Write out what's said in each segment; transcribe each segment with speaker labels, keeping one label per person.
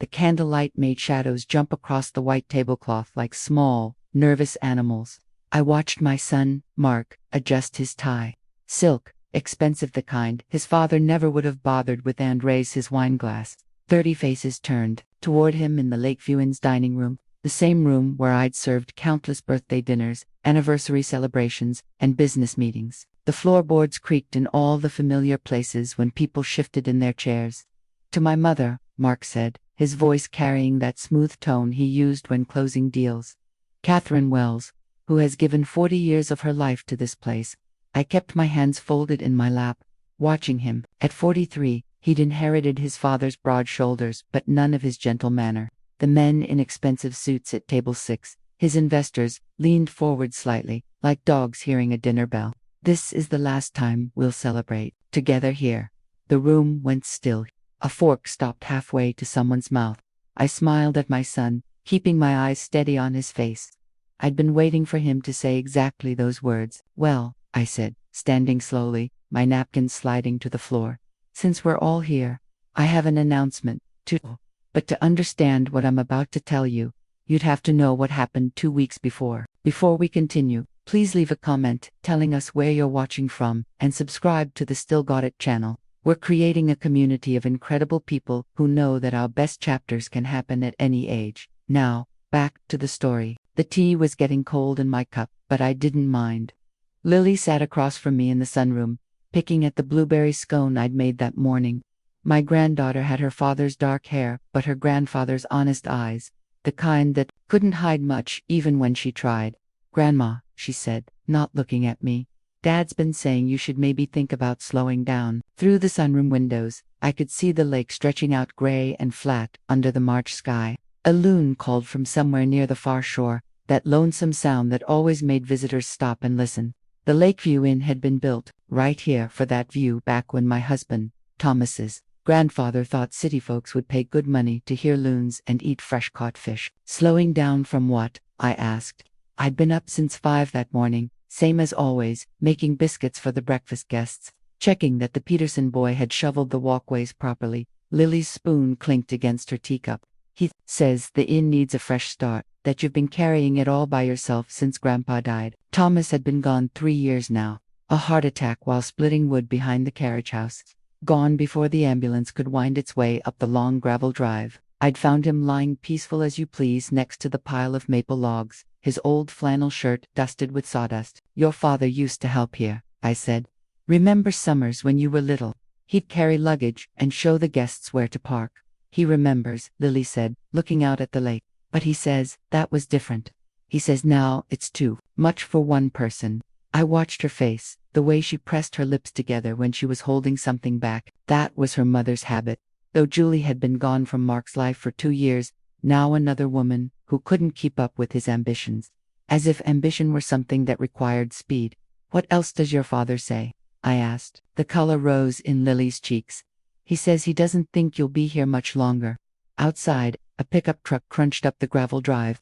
Speaker 1: The candlelight made shadows jump across the white tablecloth like small, nervous animals. I watched my son, Mark, adjust his tie. Silk, expensive the kind his father never would have bothered with, and raise his wineglass. 30 faces turned toward him in the Lakeview Inn's dining room, the same room where I'd served countless birthday dinners, anniversary celebrations, and business meetings. The floorboards creaked in all the familiar places when people shifted in their chairs. "To my mother," Mark said, his voice carrying that smooth tone he used when closing deals. "Katherine Wells, who has given 40 years of her life to this place." I kept my hands folded in my lap, watching him. At 43, he'd inherited his father's broad shoulders, but none of his gentle manner. The men in expensive suits at table 6, his investors, leaned forward slightly, like dogs hearing a dinner bell. "This is the last time we'll celebrate together here." The room went still. A fork stopped halfway to someone's mouth. I smiled at my son, keeping my eyes steady on his face. I'd been waiting for him to say exactly those words. "Well," I said, standing slowly, my napkin sliding to the floor. "Since we're all here, I have an announcement to. But to understand what I'm about to tell you, you'd have to know what happened 2 weeks before." Before we continue, please leave a comment telling us where you're watching from, and subscribe to the Still Got It channel. We're creating a community of incredible people who know that our best chapters can happen at any age. Now, back to the story. The tea was getting cold in my cup, but I didn't mind. Lily sat across from me in the sunroom, picking at the blueberry scone I'd made that morning. My granddaughter had her father's dark hair, but her grandfather's honest eyes, the kind that couldn't hide much even when she tried. "Grandma," she said, not looking at me, "Dad's been saying you should maybe think about slowing down." Through the sunroom windows, I could see the lake stretching out gray and flat under the March sky. A loon called from somewhere near the far shore, that lonesome sound that always made visitors stop and listen. The Lakeview Inn had been built right here for that view back when my husband, Thomas's grandfather, thought city folks would pay good money to hear loons and eat fresh-caught fish. "Slowing down from what?" I asked. I'd been up since 5 that morning, same as always, making biscuits for the breakfast guests, checking that the Peterson boy had shoveled the walkways properly. Lily's spoon clinked against her teacup. "He says the inn needs a fresh start, that you've been carrying it all by yourself since Grandpa died." Thomas had been gone 3 years now. A heart attack while splitting wood behind the carriage house. Gone before the ambulance could wind its way up the long gravel drive. I'd found him lying peaceful as you please next to the pile of maple logs, his old flannel shirt dusted with sawdust. "Your father used to help here," I said. "Remember summers when you were little? He'd carry luggage and show the guests where to park." "He remembers," Lily said, looking out at the lake. "But he says that was different. He says now it's too much for one person." I watched her face, the way she pressed her lips together when she was holding something back. That was her mother's habit. Though Julie had been gone from Mark's life for 2 years, now another woman who couldn't keep up with his ambitions. As if ambition were something that required speed. "What else does your father say?" I asked. The color rose in Lily's cheeks. "He says he doesn't think you'll be here much longer." Outside, a pickup truck crunched up the gravel drive.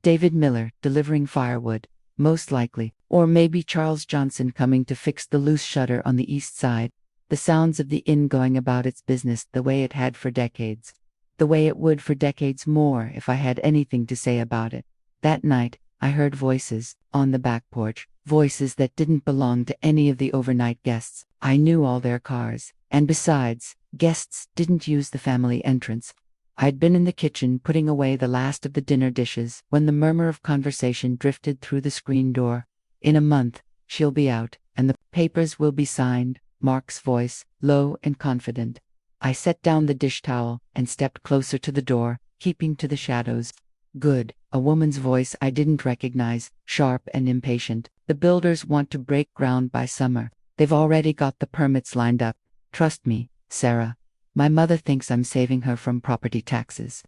Speaker 1: David Miller, delivering firewood, most likely, or maybe Charles Johnson coming to fix the loose shutter on the east side. The sounds of the inn going about its business the way it had for decades. The way it would for decades more if I had anything to say about it. That night, I heard voices on the back porch, voices that didn't belong to any of the overnight guests. I knew all their cars, and besides, guests didn't use the family entrance. I'd been in the kitchen putting away the last of the dinner dishes when the murmur of conversation drifted through the screen door. "In a month, she'll be out, and the papers will be signed," Mark's voice, low and confident. I set down the dish towel and stepped closer to the door, keeping to the shadows. "Good," a woman's voice I didn't recognize, sharp and impatient. "The builders want to break ground by summer. They've already got the permits lined up. Trust me, Sarah. My mother thinks I'm saving her from property taxes.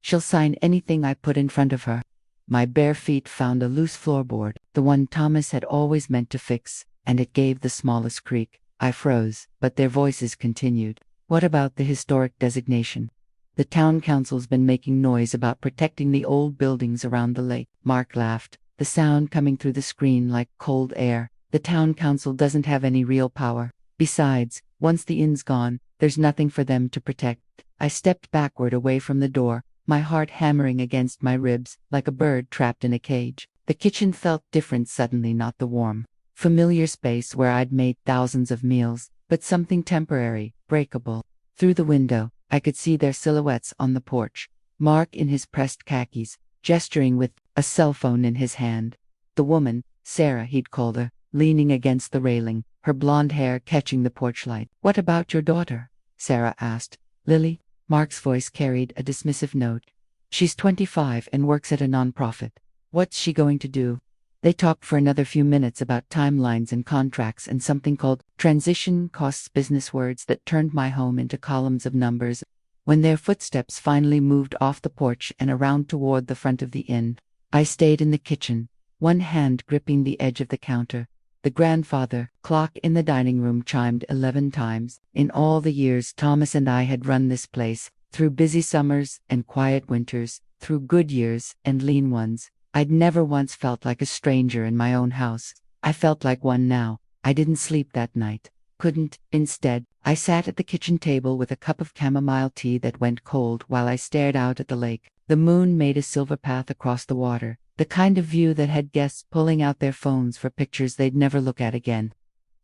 Speaker 1: She'll sign anything I put in front of her." My bare feet found a loose floorboard, the one Thomas had always meant to fix, and it gave the smallest creak. I froze, but their voices continued. "What about the historic designation?" "The town council's been making noise about protecting the old buildings around the lake." Mark laughed, the sound coming through the screen like cold air. "The town council doesn't have any real power. Besides, once the inn's gone, there's nothing for them to protect." I stepped backward away from the door, my heart hammering against my ribs, like a bird trapped in a cage. The kitchen felt different suddenly, not the warm, familiar space where I'd made thousands of meals, but something temporary, breakable. Through the window, I could see their silhouettes on the porch. Mark in his pressed khakis, gesturing with a cell phone in his hand. The woman, Sarah he'd called her, leaning against the railing, her blonde hair catching the porch light. "What about your daughter?" Sarah asked. "Lily?" Mark's voice carried a dismissive note. "She's 25 and works at a nonprofit. What's she going to do?" They talked for another few minutes about timelines and contracts and something called transition costs, business words that turned my home into columns of numbers. When their footsteps finally moved off the porch and around toward the front of the inn, I stayed in the kitchen, one hand gripping the edge of the counter. The grandfather clock in the dining room chimed 11 times. In all the years Thomas and I had run this place, through busy summers and quiet winters, through good years and lean ones, I'd never once felt like a stranger in my own house. I felt like one now. I didn't sleep that night. Couldn't. Instead, I sat at the kitchen table with a cup of chamomile tea that went cold while I stared out at the lake. The moon made a silver path across the water, the kind of view that had guests pulling out their phones for pictures they'd never look at again.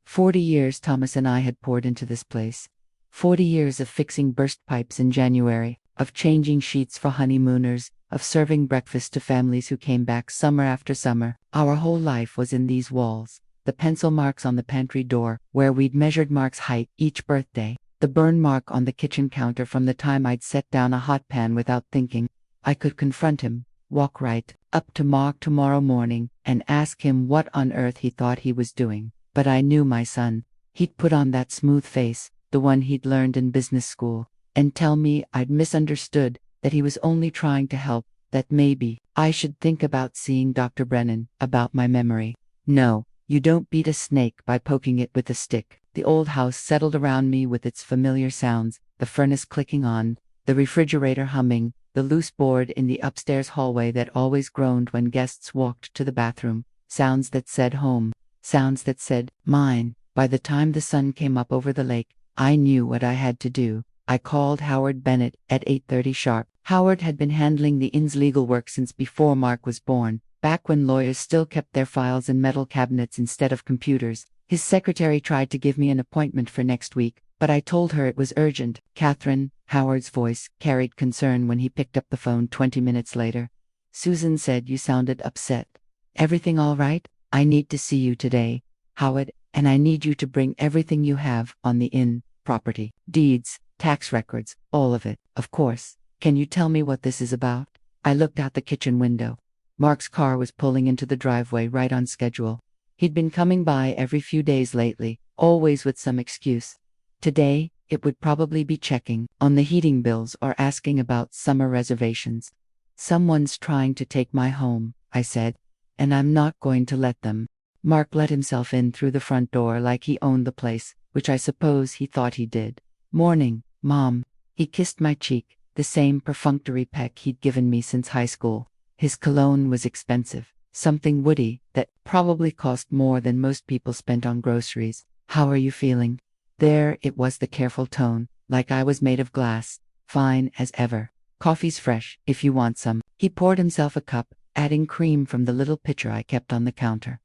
Speaker 1: 40 years Thomas and I had poured into this place. 40 years of fixing burst pipes in January, of changing sheets for honeymooners, of serving breakfast to families who came back summer after summer. Our whole life was in these walls. The pencil marks on the pantry door, where we'd measured Mark's height each birthday. The burn mark on the kitchen counter from the time I'd set down a hot pan without thinking. I could confront him, walk right up to Mark tomorrow morning, and ask him what on earth he thought he was doing. But I knew my son. He'd put on that smooth face, the one he'd learned in business school, and tell me I'd misunderstood, that he was only trying to help, that maybe I should think about seeing Dr. Brennan about my memory. No, you don't beat a snake by poking it with a stick. The old house settled around me with its familiar sounds, the furnace clicking on, the refrigerator humming, the loose board in the upstairs hallway that always groaned when guests walked to the bathroom, sounds that said home, sounds that said mine. By the time the sun came up over the lake, I knew what I had to do. I called Howard Bennett at 8:30 sharp. Howard had been handling the inn's legal work since before Mark was born, back when lawyers still kept their files in metal cabinets instead of computers. His secretary tried to give me an appointment for next week, but I told her it was urgent. "Katherine," Howard's voice carried concern when he picked up the phone 20 minutes later. "Susan said you sounded upset. Everything all right? I need to see you today, Howard, and I need you to bring everything you have on the inn property, deeds, tax records, all of it, of course. Can you tell me what this is about?" I looked out the kitchen window. Mark's car was pulling into the driveway right on schedule. He'd been coming by every few days lately, always with some excuse. Today, it would probably be checking on the heating bills or asking about summer reservations. "Someone's trying to take my home," I said, "and I'm not going to let them." Mark let himself in through the front door like he owned the place, which I suppose he thought he did. "Morning, Mom." He kissed my cheek, the same perfunctory peck he'd given me since high school. His cologne was expensive, something woody that probably cost more than most people spent on groceries. "How are you feeling?" There it was, the careful tone, like I was made of glass. "Fine as ever. Coffee's fresh, if you want some." He poured himself a cup, adding cream from the little pitcher I kept on the counter.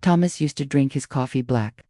Speaker 1: Thomas used to drink his coffee black.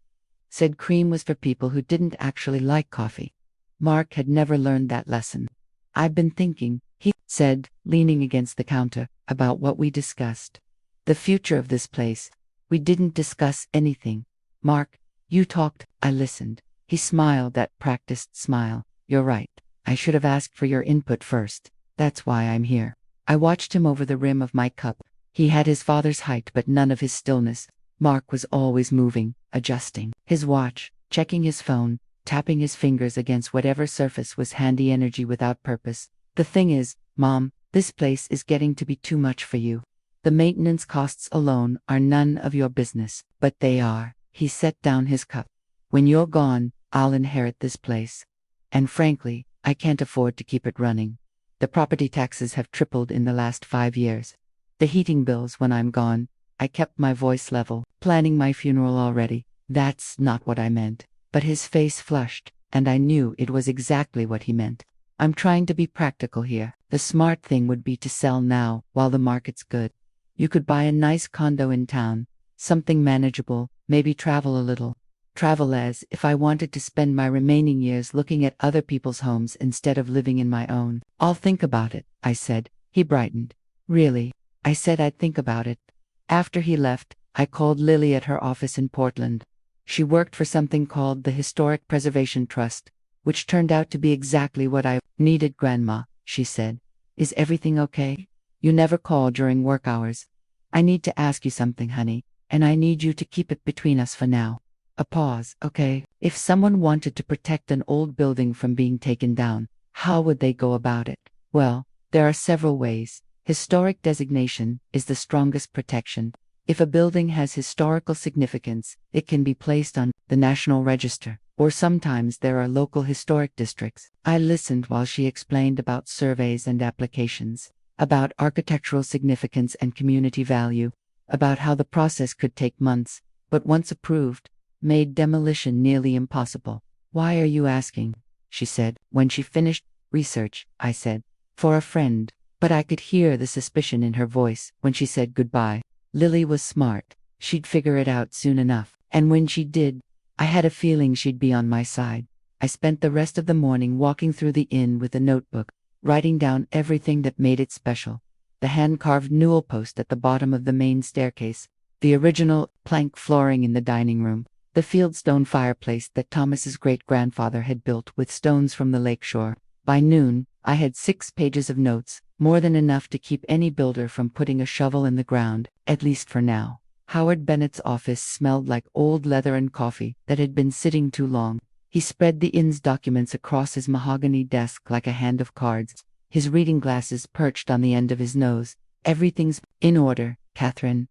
Speaker 1: Said cream was for people who didn't actually like coffee. Mark had never learned that lesson. "I've been thinking," he said, leaning against the counter, "about what we discussed. The future of this place. We didn't discuss anything. Mark, you talked." I listened. He smiled that practiced smile. "You're right. I should have asked for your input first. That's why I'm here." I watched him over the rim of my cup. He had his father's height but none of his stillness. Mark was always moving, adjusting his watch, checking his phone, tapping his fingers against whatever surface was handy, energy without purpose. "The thing is, Mom, this place is getting to be too much for you. The maintenance costs alone are none of your business, but they are." He set down his cup. "When you're gone, I'll inherit this place. And frankly, I can't afford to keep it running. The property taxes have tripled in the last 5 years. The heating bills when I'm gone." I kept my voice level, planning my funeral already. "That's not what I meant." But his face flushed, and I knew it was exactly what he meant. I'm trying to be practical here. The smart thing would be to sell now, while the market's good. You could buy a nice condo in town, something manageable, maybe travel a little. Travel as if I wanted to spend my remaining years looking at other people's homes instead of living in my own. I'll think about it, I said. He brightened. Really? I said I'd think about it. After he left, I called Lily at her office in Portland. She worked for something called the Historic Preservation Trust, which turned out to be exactly what I needed. Grandma, she said. Is everything okay? You never call during work hours. I need to ask you something, honey, and I need you to keep it between us for now. A pause, okay? If someone wanted to protect an old building from being taken down, how would they go about it? Well, there are several ways. Historic designation is the strongest protection. If a building has historical significance, it can be placed on the National Register, or sometimes there are local historic districts. I listened while she explained about surveys and applications, about architectural significance and community value, about how the process could take months, but once approved, made demolition nearly impossible. Why are you asking? She said. When she finished research, I said. For a friend. But I could hear the suspicion in her voice when she said goodbye. Lily was smart. She'd figure it out soon enough. And when she did, I had a feeling she'd be on my side. I spent the rest of the morning walking through the inn with a notebook, writing down everything that made it special. The hand-carved newel post at the bottom of the main staircase, the original plank flooring in the dining room, the fieldstone fireplace that Thomas's great-grandfather had built with stones from the lakeshore. By noon, I had 6 pages of notes, more than enough to keep any builder from putting a shovel in the ground, at least for now. Howard Bennett's office smelled like old leather and coffee that had been sitting too long. He spread the inn's documents across his mahogany desk like a hand of cards, his reading glasses perched on the end of his nose. Everything's in order, Katherine.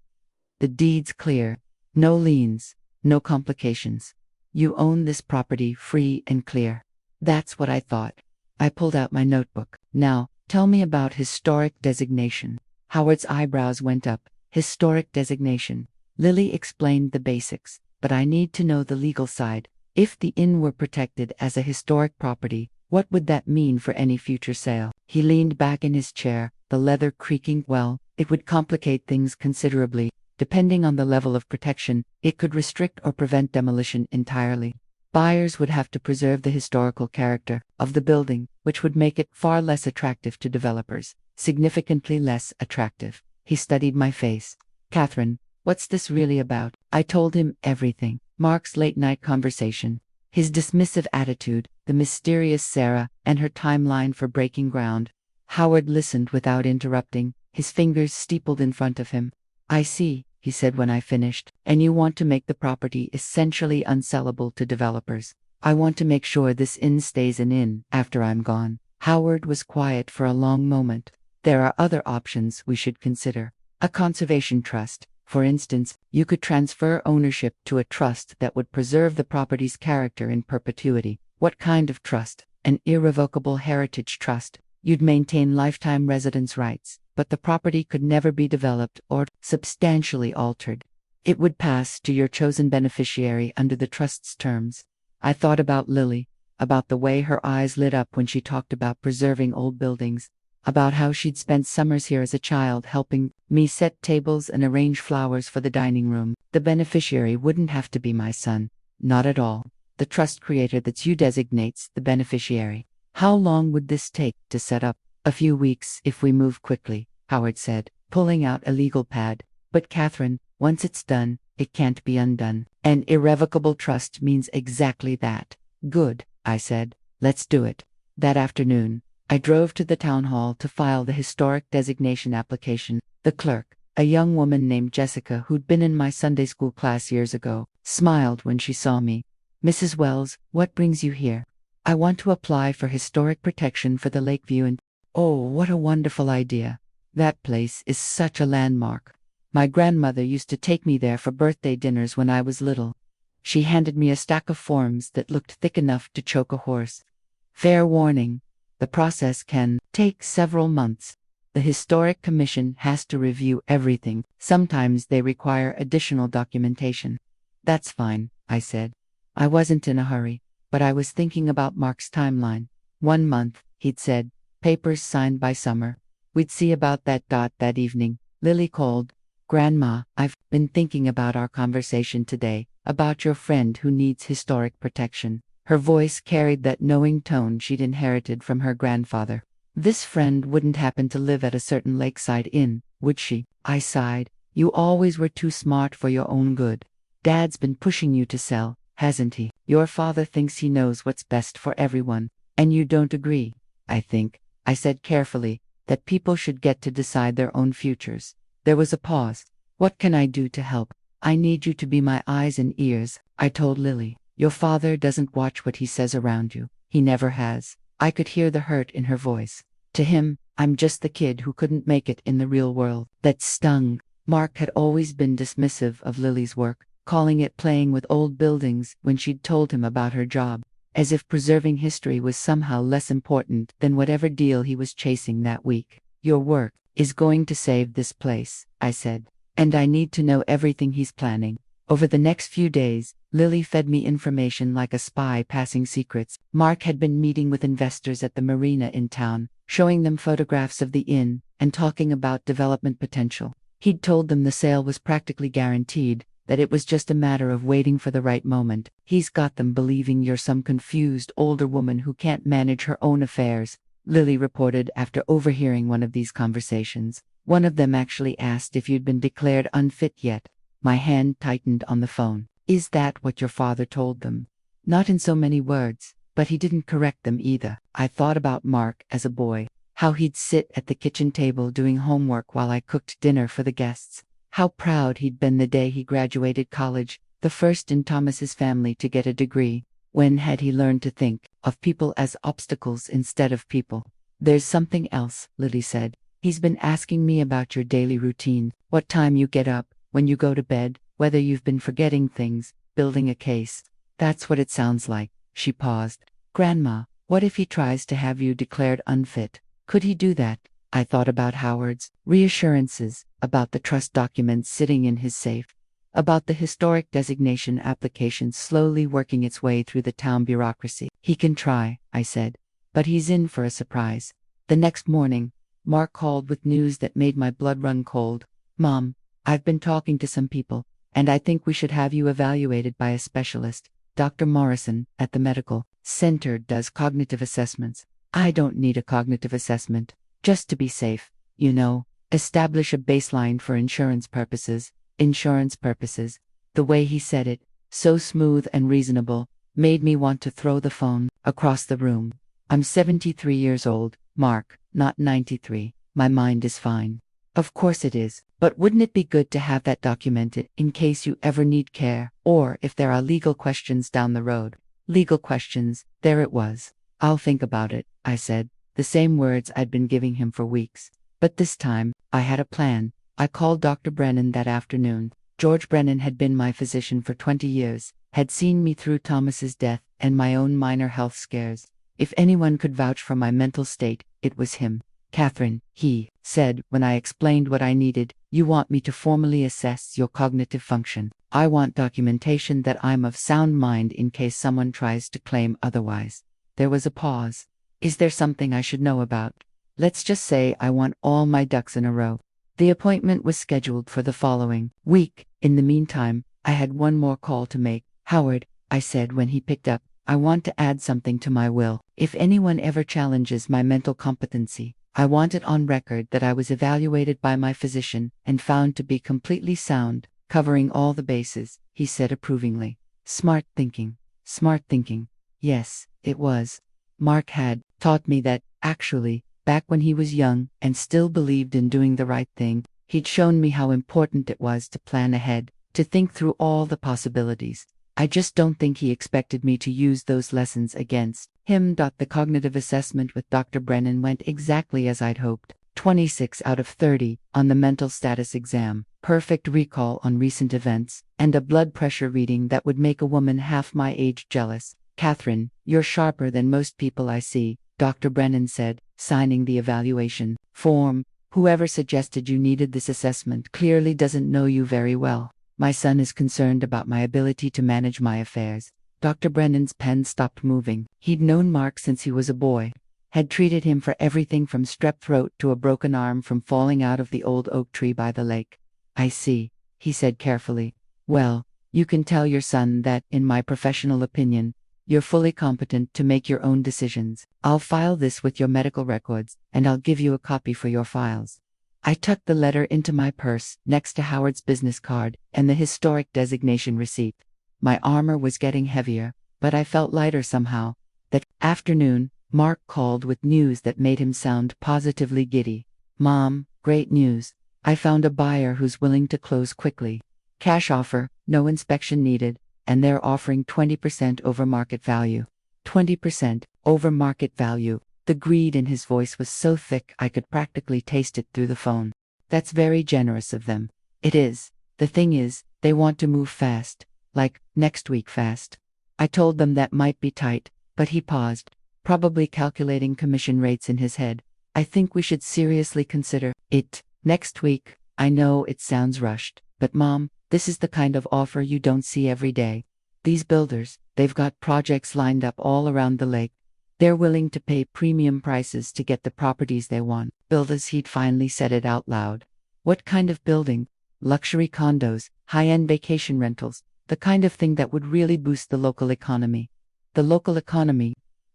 Speaker 1: The deed's clear. No liens, no complications. You own this property free and clear. That's what I thought. I pulled out my notebook. Now, tell me about historic designation. Howard's eyebrows went up. Historic designation. Lily explained the basics, but I need to know the legal side. If the inn were protected as a historic property, what would that mean for any future sale? He leaned back in his chair, the leather creaking. Well, it would complicate things considerably. Depending on the level of protection, it could restrict or prevent demolition entirely. Buyers would have to preserve the historical character of the building, which would make it far less attractive to developers, significantly less attractive. He studied my face. Katherine, what's this really about? I told him everything. Mark's late-night conversation, his dismissive attitude, the mysterious Sarah, and her timeline for breaking ground. Howard listened without interrupting, his fingers steepled in front of him. I see, he said when I finished, and you want to make the property essentially unsellable to developers. I want to make sure this inn stays an inn after I'm gone. Howard was quiet for a long moment. There are other options we should consider. A conservation trust, for instance. You could transfer ownership to a trust that would preserve the property's character in perpetuity. What kind of trust? An irrevocable heritage trust. You'd maintain lifetime residence rights, but the property could never be developed or substantially altered. It would pass to your chosen beneficiary under the trust's terms. I thought about Lily, about the way her eyes lit up when she talked about preserving old buildings, about how she'd spent summers here as a child helping me set tables and arrange flowers for the dining room. The beneficiary wouldn't have to be my son. Not at all. The trust creator that's you designates the beneficiary. How long would this take to set up? A few weeks if we move quickly, Howard said, pulling out a legal pad. But Katherine, once it's done, it can't be undone. An irrevocable trust means exactly that. Good, I said. Let's do it. That afternoon, I drove to the town hall to file the historic designation application. The clerk, a young woman named Jessica who'd been in my Sunday school class years ago, smiled when she saw me. Mrs. Wells, what brings you here? I want to apply for historic protection for the Lakeview Inn. Oh, what a wonderful idea. That place is such a landmark. My grandmother used to take me there for birthday dinners when I was little. She handed me a stack of forms that looked thick enough to choke a horse. Fair warning, the process can take several months. The Historic Commission has to review everything. Sometimes they require additional documentation. That's fine, I said. I wasn't in a hurry, but I was thinking about Mark's timeline. 1 month, he'd said. Papers signed by summer. We'd see about that. That evening, Lily called. Grandma, I've been thinking about our conversation today, about your friend who needs historic protection. Her voice carried that knowing tone she'd inherited from her grandfather. This friend wouldn't happen to live at a certain lakeside inn, would she? I sighed. You always were too smart for your own good. Dad's been pushing you to sell, hasn't he? Your father thinks he knows what's best for everyone, and you don't agree. I think, I said carefully, that people should get to decide their own futures. There was a pause. What can I do to help? I need you to be my eyes and ears, I told Lily. Your father doesn't watch what he says around you. He never has. I could hear the hurt in her voice. To him, I'm just the kid who couldn't make it in the real world. That stung. Mark had always been dismissive of Lily's work, calling it playing with old buildings when she'd told him about her job, as if preserving history was somehow less important than whatever deal he was chasing that week. Your work is going to save this place, I said, and I need to know everything he's planning. Over the next few days, Lily fed me information like a spy passing secrets. Mark had been meeting with investors at the marina in town, showing them photographs of the inn, and talking about development potential. He'd told them the sale was practically guaranteed, that it was just a matter of waiting for the right moment. He's got them believing you're some confused older woman who can't manage her own affairs, Lily reported after overhearing one of these conversations. One of them actually asked if you'd been declared unfit yet. My hand tightened on the phone. Is that what your father told them? Not in so many words, but he didn't correct them either. I thought about Mark as a boy, how he'd sit at the kitchen table doing homework while I cooked dinner for the guests, how proud he'd been the day he graduated college, the first in Thomas's family to get a degree. When had he learned to think of people as obstacles instead of people? There's something else, Lily said. He's been asking me about your daily routine, what time you get up, when you go to bed, whether you've been forgetting things, building a case. That's what it sounds like. She paused. Grandma, what if he tries to have you declared unfit? Could he do that? I thought about Howard's reassurances, about the trust documents sitting in his safe, about the historic designation application slowly working its way through the town bureaucracy. He can try, I said, but he's in for a surprise. The next morning, Mark called with news that made my blood run cold. Mom, I've been talking to some people, and I think we should have you evaluated by a specialist. Dr. Morrison, at the medical center, does cognitive assessments. I don't need a cognitive assessment, just to be safe, you know, establish a baseline for insurance purposes. Insurance purposes. The way he said it, so smooth and reasonable, made me want to throw the phone across the room. I'm 73 years old, Mark, not 93. My mind is fine. Of course it is, but wouldn't it be good to have that documented in case you ever need care, or if there are legal questions down the road? Legal questions, there it was. I'll think about it, I said, the same words I'd been giving him for weeks. But this time, I had a plan. I called Dr. Brennan that afternoon. George Brennan had been my physician for 20 years, had seen me through Thomas's death and my own minor health scares. If anyone could vouch for my mental state, it was him. Katherine, he said when I explained what I needed, you want me to formally assess your cognitive function. I want documentation that I'm of sound mind in case someone tries to claim otherwise. There was a pause. Is there something I should know about? Let's just say I want all my ducks in a row. The appointment was scheduled for the following week. In the meantime, I had one more call to make. Howard, I said when he picked up, I want to add something to my will. If anyone ever challenges my mental competency, I want it on record that I was evaluated by my physician and found to be completely sound, covering all the bases, he said approvingly. Smart thinking. Smart thinking. Yes, it was. Mark had taught me that, actually, back when he was young and still believed in doing the right thing, he'd shown me how important it was to plan ahead, to think through all the possibilities. I just don't think he expected me to use those lessons against him. The cognitive assessment with Dr. Brennan went exactly as I'd hoped. 26 out of 30 on the mental status exam, perfect recall on recent events, and a blood pressure reading that would make a woman half my age jealous. Katherine, you're sharper than most people I see, Dr. Brennan said, signing the evaluation form. Whoever suggested you needed this assessment clearly doesn't know you very well. My son is concerned about my ability to manage my affairs. Dr. Brennan's pen stopped moving. He'd known Mark since he was a boy. had treated him for everything from strep throat to a broken arm from falling out of the old oak tree by the lake. I see, he said carefully. Well, you can tell your son that, in my professional opinion, you're fully competent to make your own decisions. I'll file this with your medical records, and I'll give you a copy for your files. I tucked the letter into my purse, next to Howard's business card and the historic designation receipt. My armor was getting heavier, but I felt lighter somehow. That afternoon, Mark called with news that made him sound positively giddy. Mom, great news. I found a buyer who's willing to close quickly. Cash offer, no inspection needed, and they're offering 20% over market value. 20% over market value. The greed in his voice was so thick I could practically taste it through the phone. That's very generous of them. It is. The thing is, they want to move fast. Like, next week fast. I told them that might be tight, but he paused, probably calculating commission rates in his head. I think we should seriously consider it. Next week. I know it sounds rushed, but Mom, this is the kind of offer you don't see every day. These builders, they've got projects lined up all around the lake. They're willing to pay premium prices to get the properties they want. Builders, he'd finally said it out loud. What kind of building? Luxury condos, high-end vacation rentals, the kind of thing that would really boost the local economy. The local economy.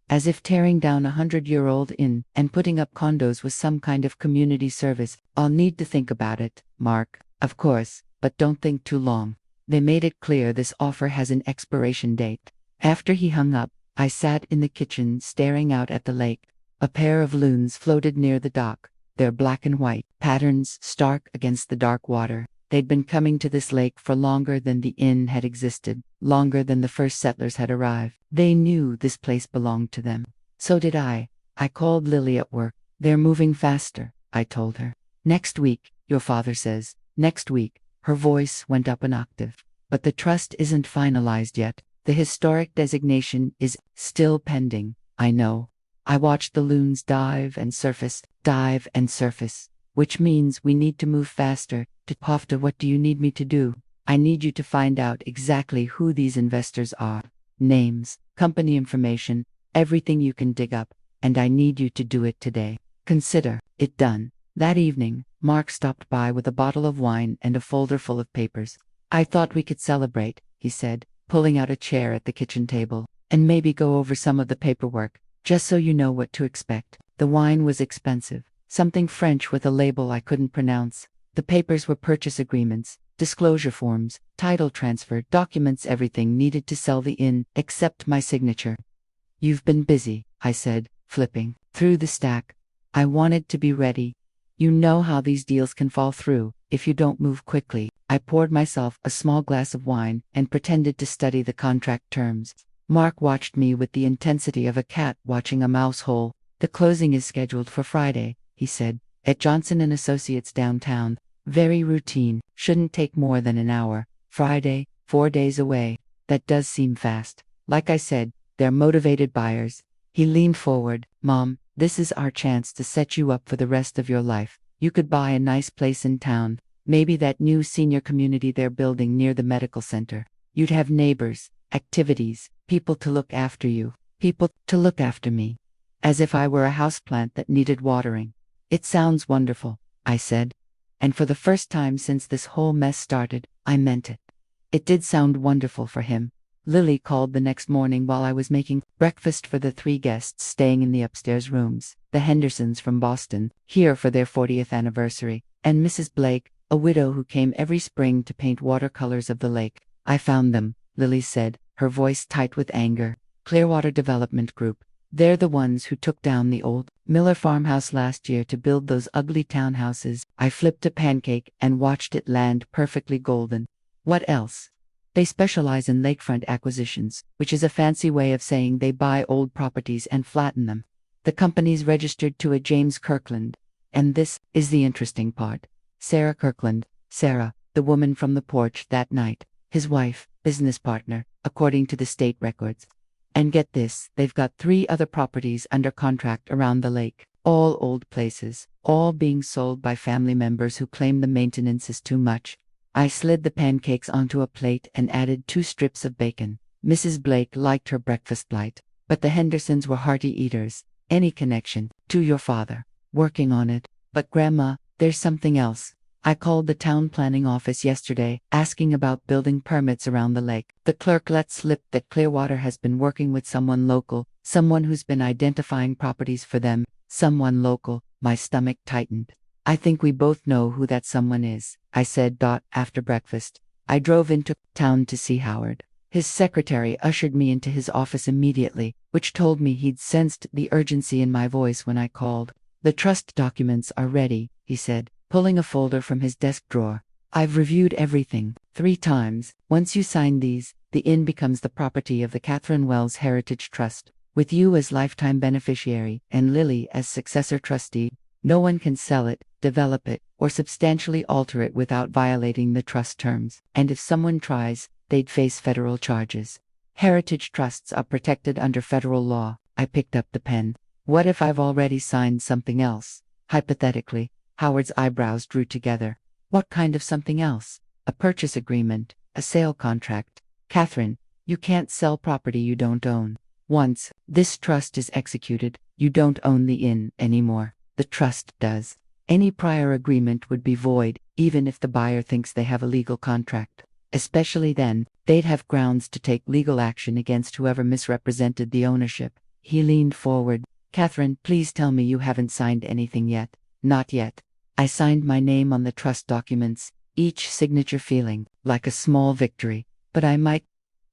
Speaker 1: As if tearing down a 100-year-old inn and putting up condos was some kind of community service. I'll need to think about it, Mark. Of course, but don't think too long. They made it clear this offer has an expiration date. After he hung up, I sat in the kitchen staring out at the lake. A pair of loons floated near the dock, their black and white patterns stark against the dark water. They'd been coming to this lake for longer than the inn had existed, longer than the first settlers had arrived. They knew this place belonged to them. So did I. I called Lily at work. They're moving faster, I told her. Next week, your father says. Next week. Her voice went up an octave. But the trust isn't finalized yet. The historic designation is still pending. I know. I watched the loons dive and surface, which means we need to move faster. Pofta, what do you need me to do? I need you to find out exactly who these investors are. Names, company information, everything you can dig up, and I need you to do it today. Consider it done. That evening, Mark stopped by with a bottle of wine and a folder full of papers. I thought we could celebrate, he said, pulling out a chair at the kitchen table, and maybe go over some of the paperwork, just so you know what to expect. The wine was expensive, something French with a label I couldn't pronounce. The papers were purchase agreements, disclosure forms, title transfer, documents, everything needed to sell the inn, except my signature. You've been busy, I said, flipping through the stack. I wanted to be ready. You know how these deals can fall through, if you don't move quickly. I poured myself a small glass of wine and pretended to study the contract terms. Mark watched me with the intensity of a cat watching a mouse hole. The closing is scheduled for Friday, he said, at Johnson & Associates downtown. Very routine, shouldn't take more than an hour. Friday, 4 days away. That does seem fast. Like I said, they're motivated buyers. He leaned forward. Mom, this is our chance to set you up for the rest of your life. You could buy a nice place in town, maybe that new senior community they're building near the medical center. You'd have neighbors, activities, people to look after you, people to look after me. As if I were a houseplant that needed watering. It sounds wonderful, I said. And for the first time since this whole mess started, I meant it. It did sound wonderful for him. Lily called the next morning while I was making breakfast for the 3 guests staying in the upstairs rooms, the Hendersons from Boston, here for their 40th anniversary, and Mrs. Blake, a widow who came every spring to paint watercolors of the lake. I found them, Lily said, her voice tight with anger. Clearwater Development Group. They're the ones who took down the old Miller farmhouse last year to build those ugly townhouses. I flipped a pancake and watched it land perfectly golden. What else? They specialize in lakefront acquisitions, which is a fancy way of saying they buy old properties and flatten them. The company's registered to a James Kirkland. And this is the interesting part. Sarah Kirkland, Sarah, the woman from the porch that night, his wife, business partner, according to the state records. And get this, they've got 3 other properties under contract around the lake, all old places, all being sold by family members who claim the maintenance is too much. I slid the pancakes onto a plate and added 2 strips of bacon. Mrs. Blake liked her breakfast light, but the Hendersons were hearty eaters. any connection to your father. Working on it. But Grandma, there's something else. I called the town planning office yesterday, asking about building permits around the lake. The clerk let slip that Clearwater has been working with someone local, someone who's been identifying properties for them. Someone local. My stomach tightened. I think we both know who that someone is, I said. After breakfast, I drove into town to see Howard. His secretary ushered me into his office immediately, which told me he'd sensed the urgency in my voice when I called. The trust documents are ready, he said, pulling a folder from his desk drawer. I've reviewed everything 3 times. Once you sign these, the inn becomes the property of the Katherine Wells Heritage Trust, with you as lifetime beneficiary and Lily as successor trustee. No one can sell it, develop it, or substantially alter it without violating the trust terms, and if someone tries, they'd face federal charges. Heritage trusts are protected under federal law. I picked up the pen. What if I've already signed something else? Hypothetically, Howard's eyebrows drew together. What kind of something else? A purchase agreement, a sale contract. Katherine, you can't sell property you don't own. Once this trust is executed, you don't own the inn anymore. The trust does. Any prior agreement would be void, even if the buyer thinks they have a legal contract. Especially then, they'd have grounds to take legal action against whoever misrepresented the ownership. He leaned forward. Katherine, please tell me you haven't signed anything yet. Not yet. I signed my name on the trust documents, each signature feeling like a small victory, but I might.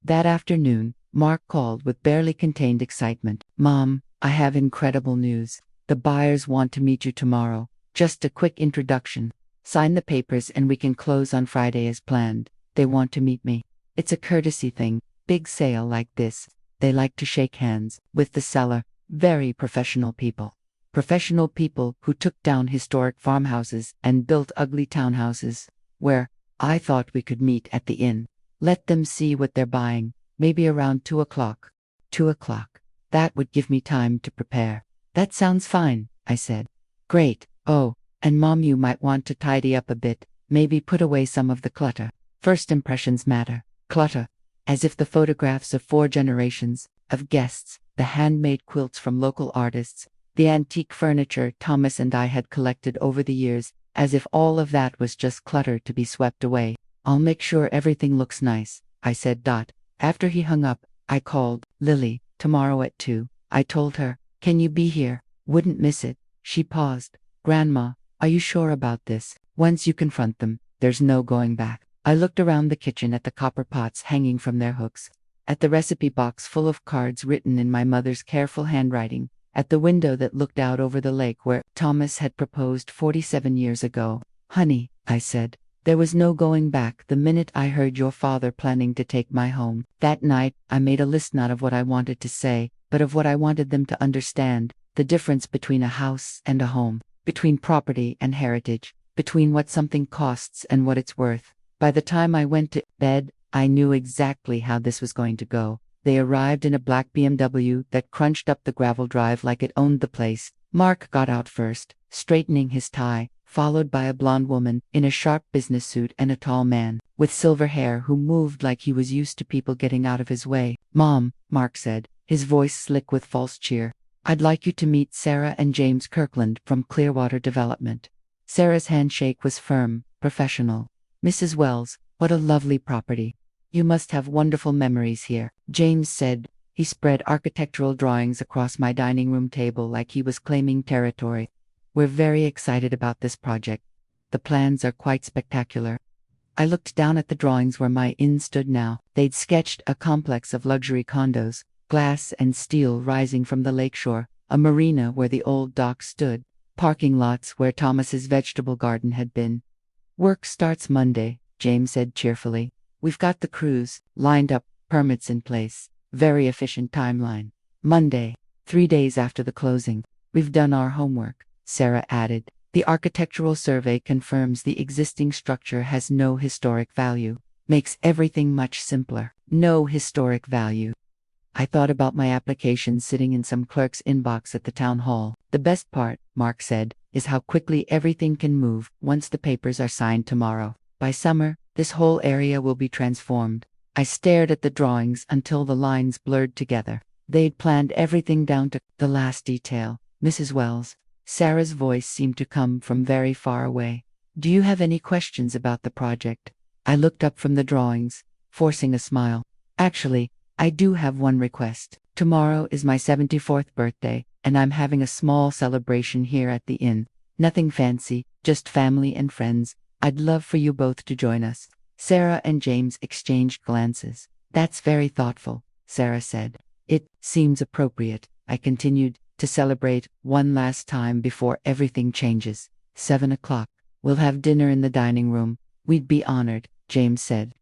Speaker 1: That afternoon, Mark called with barely contained excitement. Mom, I have incredible news. The buyers want to meet you tomorrow. Just a quick introduction. Sign the papers and we can close on Friday as planned. They want to meet me. It's a courtesy thing. Big sale like this. They like to shake hands with the seller. Very professional people. Professional people who took down historic farmhouses and built ugly townhouses. Where? I thought we could meet at the inn. Let them see what they're buying. Maybe around 2 o'clock. 2 o'clock. That would give me time to prepare. That sounds fine, I said. Great. Oh, and Mom, you might want to tidy up a bit. Maybe put away some of the clutter. First impressions matter. Clutter. As if the photographs of 4 generations of guests, the handmade quilts from local artists, the antique furniture Thomas and I had collected over the years, as if all of that was just clutter to be swept away. I'll make sure everything looks nice, I said. After he hung up, I called Lily. Tomorrow at 2. I told her. Can you be here? Wouldn't miss it. She paused. Grandma, are you sure about this? Once you confront them, there's no going back. I looked around the kitchen at the copper pots hanging from their hooks, at the recipe box full of cards written in my mother's careful handwriting, at the window that looked out over the lake where Thomas had proposed 47 years ago. Honey, I said, there was no going back the minute I heard your father planning to take my home. That night, I made a list not of what I wanted to say, but of what I wanted them to understand, the difference between a house and a home, between property and heritage, between what something costs and what it's worth. By the time I went to bed, I knew exactly how this was going to go. They arrived in a black BMW that crunched up the gravel drive like it owned the place. Mark got out first, straightening his tie, followed by a blonde woman in a sharp business suit and a tall man with silver hair who moved like he was used to people getting out of his way. Mom, Mark said, his voice slick with false cheer. I'd like you to meet Sarah and James Kirkland from Clearwater Development. Sarah's handshake was firm, professional. Mrs. Wells, what a lovely property. You must have wonderful memories here, James said. He spread architectural drawings across my dining room table like he was claiming territory. We're very excited about this project. The plans are quite spectacular. I looked down at the drawings where my inn stood now. They'd sketched a complex of luxury condos, glass and steel rising from the lakeshore, a marina where the old dock stood, parking lots where Thomas's vegetable garden had been. Work starts Monday, James said cheerfully. We've got the crews lined up, permits in place. Very efficient timeline. Monday, 3 days after the closing. We've done our homework, Sarah added. The architectural survey confirms the existing structure has no historic value. Makes everything much simpler. No historic value. I thought about my application sitting in some clerk's inbox at the town hall. The best part, Mark said, is how quickly everything can move once the papers are signed tomorrow. By summer, this whole area will be transformed. I stared at the drawings until the lines blurred together. They'd planned everything down to the last detail. Mrs. Wells. Sarah's voice seemed to come from very far away. Do you have any questions about the project? I looked up from the drawings, forcing a smile. Actually, I do have one request. Tomorrow is my 74th birthday, and I'm having a small celebration here at the inn. Nothing fancy, just family and friends. I'd love for you both to join us. Sarah and James exchanged glances. That's very thoughtful, Sarah said. It seems appropriate, I continued, to celebrate one last time before everything changes. 7 o'clock. We'll have dinner in the dining room. We'd be honored, James said.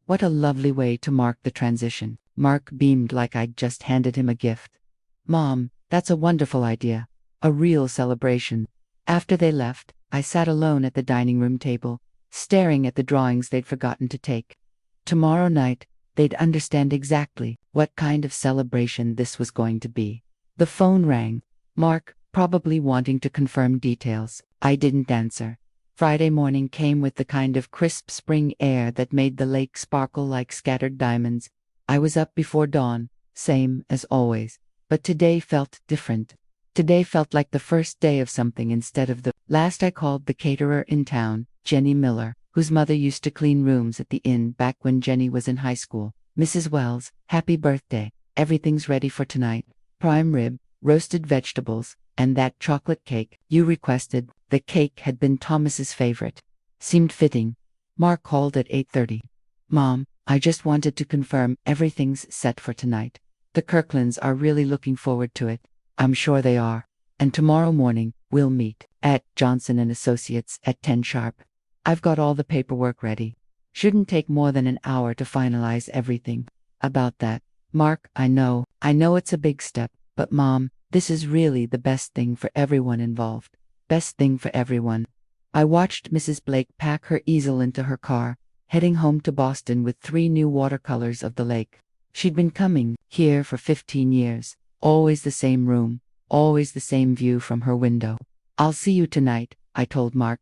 Speaker 1: What a lovely way to mark the transition. Mark beamed like I'd just handed him a gift. Mom, that's a wonderful idea. A real celebration. After they left, I sat alone at the dining room table, staring at the drawings they'd forgotten to take. Tomorrow night, they'd understand exactly what kind of celebration this was going to be. The phone rang. Mark, probably wanting to confirm details. I didn't answer. Friday morning came with the kind of crisp spring air that made the lake sparkle like scattered diamonds. I was up before dawn, same as always, but today felt different. Today felt like the first day of something instead of the last. I called the caterer in town, Jenny Miller, whose mother used to clean rooms at the inn back when Jenny was in high school. Mrs. Wells, happy birthday. Everything's ready for tonight. Prime rib, roasted vegetables, and that chocolate cake you requested. The cake had been Thomas's favorite. Seemed fitting. Mark called at 8:30. Mom, I just wanted to confirm everything's set for tonight. The Kirklands are really looking forward to it. I'm sure they are. And tomorrow morning, we'll meet at Johnson & Associates at 10 sharp. I've got all the paperwork ready. Shouldn't take more than an hour to finalize everything. About that, Mark, I know it's a big step, but Mom, this is really the best thing for everyone involved. Best thing for everyone. I watched Mrs. Blake pack her easel into her car, heading home to Boston with 3 new watercolors of the lake. She'd been coming here for 15 years. Always the same room, always the same view from her window. I'll see you tonight, I told Mark.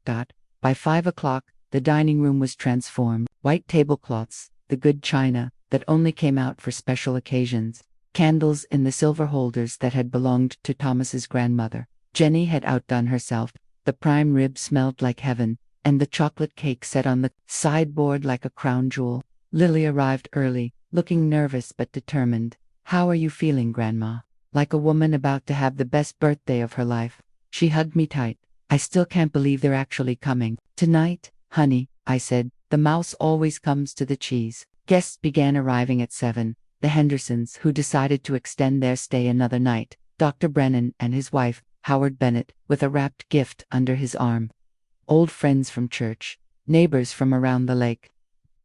Speaker 1: By 5 o'clock, the dining room was transformed. White tablecloths, the good china that only came out for special occasions, candles in the silver holders that had belonged to Thomas's grandmother. Jenny had outdone herself. The prime rib smelled like heaven, and the chocolate cake set on the sideboard like a crown jewel. Lily arrived early, looking nervous but determined. How are you feeling, Grandma? Like a woman about to have the best birthday of her life. She hugged me tight. I still can't believe they're actually coming. Tonight, honey, I said, the mouse always comes to the cheese. Guests began arriving at 7. The Hendersons, who decided to extend their stay another night. Dr. Brennan and his wife, Howard Bennett, with a wrapped gift under his arm. Old friends from church, neighbors from around the lake.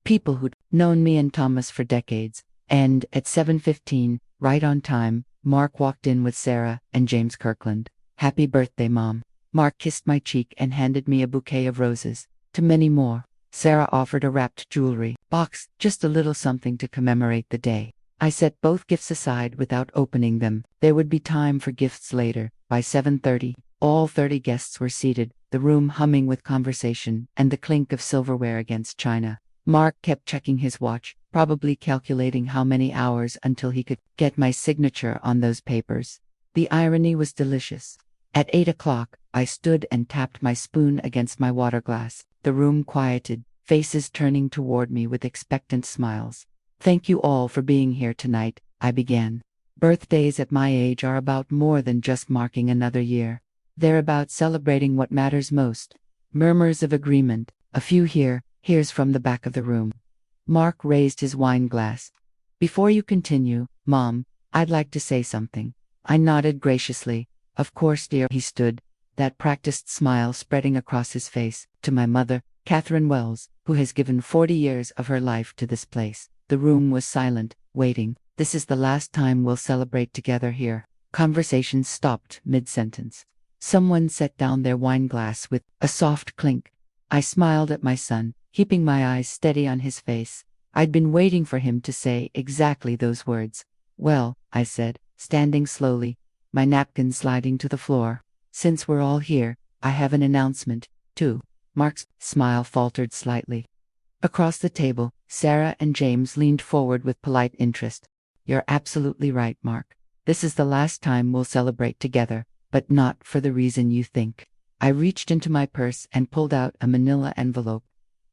Speaker 1: People who'd known me and Thomas for decades. And at 7:15, right on time, Mark walked in with Sarah and James Kirkland. Happy birthday, Mom. Mark kissed my cheek and handed me a bouquet of roses. To many more. Sarah offered a wrapped jewelry box, just a little something to commemorate the day. I set both gifts aside without opening them. There would be time for gifts later. By 7:30, all 30 guests were seated, the room humming with conversation and the clink of silverware against china. Mark kept checking his watch, probably calculating how many hours until he could get my signature on those papers. The irony was delicious. At 8 o'clock, I stood and tapped my spoon against my water glass. The room quieted, faces turning toward me with expectant smiles. Thank you all for being here tonight, I began. Birthdays at my age are about more than just marking another year. They're about celebrating what matters most. Murmurs of agreement, a few here's from the back of the room. Mark raised his wine glass. Before you continue, Mom, I'd like to say something. I nodded graciously. Of course, dear. He stood, that practiced smile spreading across his face, to my mother, Katherine Wells, who has given 40 years of her life to this place. The room was silent, waiting. This is the last time we'll celebrate together here. Conversation stopped mid-sentence. Someone set down their wine glass with a soft clink. I smiled at my son, keeping my eyes steady on his face. I'd been waiting for him to say exactly those words. Well, I said, standing slowly, my napkin sliding to the floor. Since we're all here, I have an announcement, too. Mark's smile faltered slightly. Across the table, Sarah and James leaned forward with polite interest. You're absolutely right, Mark. This is the last time we'll celebrate together, but not for the reason you think. I reached into my purse and pulled out a manila envelope.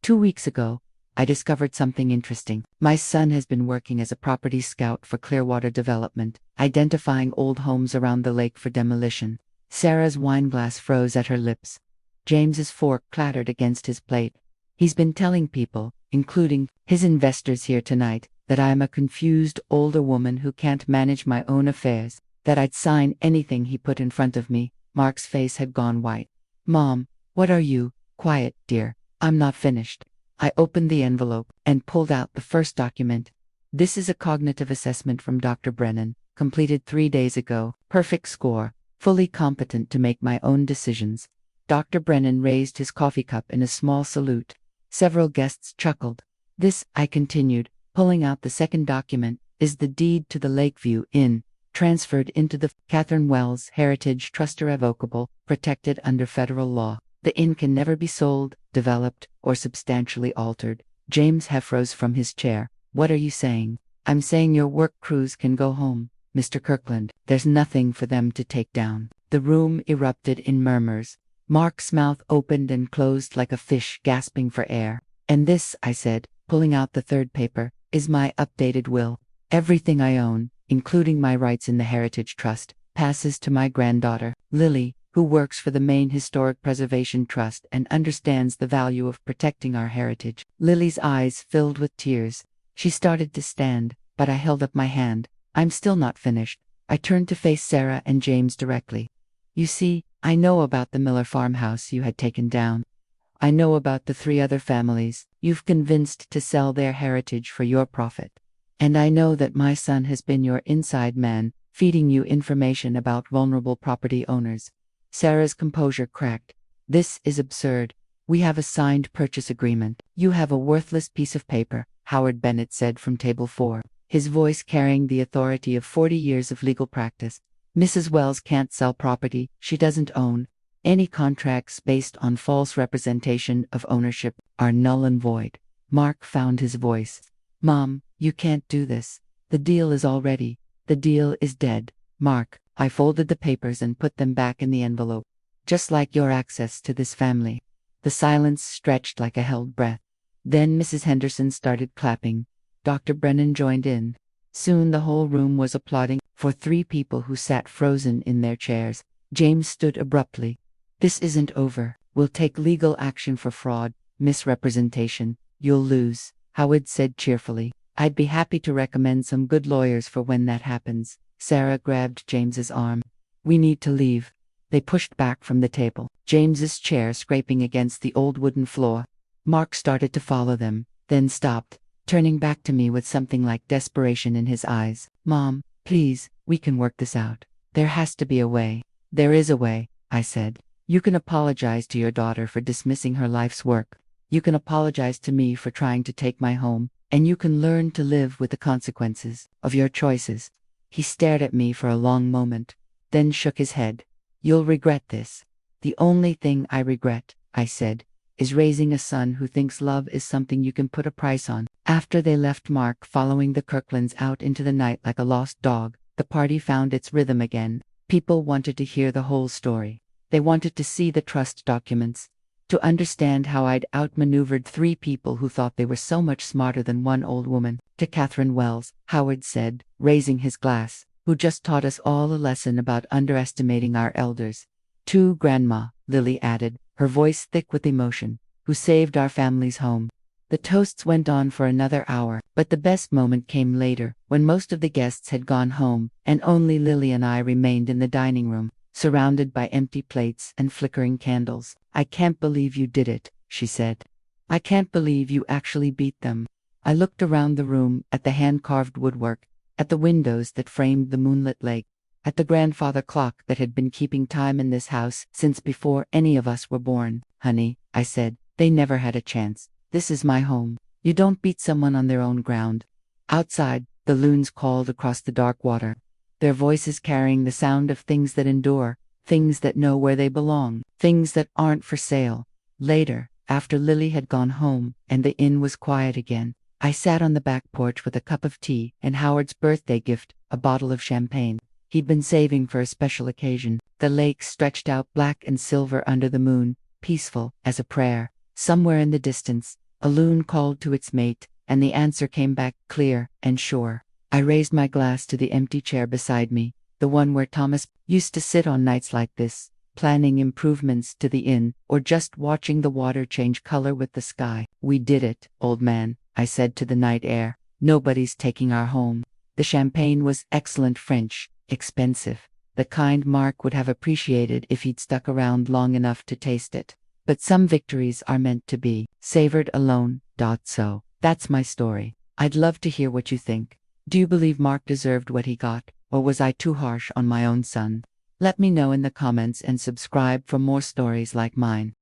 Speaker 1: 2 weeks ago, I discovered something interesting. My son has been working as a property scout for Clearwater Development, identifying old homes around the lake for demolition. Sarah's wineglass froze at her lips. James's fork clattered against his plate. He's been telling people, including his investors here tonight, that I am a confused older woman who can't manage my own affairs, that I'd sign anything he put in front of me. Mark's face had gone white. Mom, what are you? Quiet, dear. I'm not finished. I opened the envelope and pulled out the first document. This is a cognitive assessment from Dr. Brennan, completed 3 days ago. Perfect score. Fully competent to make my own decisions. Dr. Brennan raised his coffee cup in a small salute. Several guests chuckled. This, I continued, pulling out the second document, is the deed to the Lakeview Inn, transferred into the Katherine Wells Heritage Trust, irrevocable, protected under federal law. The inn can never be sold, developed, or substantially altered. James half rose from his chair. What are you saying? I'm saying your work crews can go home, Mr. Kirkland. There's nothing for them to take down. The room erupted in murmurs. Mark's mouth opened and closed like a fish gasping for air. And this, I said, pulling out the third paper, is my updated will. Everything I own, including my rights in the Heritage Trust, passes to my granddaughter, Lily, who works for the Maine Historic Preservation Trust and understands the value of protecting our heritage. Lily's eyes filled with tears. She started to stand, but I held up my hand. I'm still not finished. I turned to face Sarah and James directly. You see, I know about the Miller farmhouse you had taken down. I know about the 3 other families you've convinced to sell their heritage for your profit. And I know that my son has been your inside man, feeding you information about vulnerable property owners. Sarah's composure cracked. This is absurd. We have a signed purchase agreement. You have a worthless piece of paper, Howard Bennett said from table 4, his voice carrying the authority of 40 years of legal practice. Mrs. Wells can't sell property she doesn't own. Any contracts based on false representation of ownership are null and void. Mark found his voice. Mom, you can't do this. The deal is already. The deal is dead. Mark, I folded the papers and put them back in the envelope. Just like your access to this family. The silence stretched like a held breath. Then Mrs. Henderson started clapping. Dr. Brennan joined in. Soon the whole room was applauding for 3 people who sat frozen in their chairs. James stood abruptly. This isn't over. We'll take legal action for fraud, misrepresentation. You'll lose, Howard said cheerfully. I'd be happy to recommend some good lawyers for when that happens. Sarah grabbed James's arm. We need to leave. They pushed back from the table, James's chair scraping against the old wooden floor. Mark started to follow them, then stopped, turning back to me with something like desperation in his eyes. Mom, please, we can work this out. There has to be a way. There is a way, I said. You can apologize to your daughter for dismissing her life's work. You can apologize to me for trying to take my home, and you can learn to live with the consequences of your choices. He stared at me for a long moment, then shook his head. You'll regret this. The only thing I regret, I said, is raising a son who thinks love is something you can put a price on. After they left Mark following the Kirklands out into the night like a lost dog, the party found its rhythm again. People wanted to hear the whole story. They wanted to see the trust documents, to understand how I'd outmaneuvered 3 people who thought they were so much smarter than one old woman. To Katherine Wells, Howard said, raising his glass, who just taught us all a lesson about underestimating our elders. To Grandma, Lily added, her voice thick with emotion, who saved our family's home. The toasts went on for another hour, but the best moment came later, when most of the guests had gone home, and only Lily and I remained in the dining room, surrounded by empty plates and flickering candles. I can't believe you did it, she said. I can't believe you actually beat them. I looked around the room, at the hand-carved woodwork, at the windows that framed the moonlit lake, at the grandfather clock that had been keeping time in this house since before any of us were born. Honey, I said, they never had a chance. This is my home. You don't beat someone on their own ground. Outside, the loons called across the dark water, their voices carrying the sound of things that endure, things that know where they belong, things that aren't for sale. Later, after Lily had gone home and the inn was quiet again, I sat on the back porch with a cup of tea and Howard's birthday gift, a bottle of champagne. he'd been saving for a special occasion. The lake stretched out black and silver under the moon, peaceful as a prayer. Somewhere in the distance, a loon called to its mate, and the answer came back clear and sure. I raised my glass to the empty chair beside me, the one where Thomas used to sit on nights like this, planning improvements to the inn, or just watching the water change color with the sky. "We did it, old man," I said to the night air. "Nobody's taking our home." The champagne was excellent French, expensive, the kind Mark would have appreciated if he'd stuck around long enough to taste it. But some victories are meant to be savored alone. So, that's my story. I'd love to hear what you think. Do you believe Mark deserved what he got, or was I too harsh on my own son? Let me know in the comments and subscribe for more stories like mine.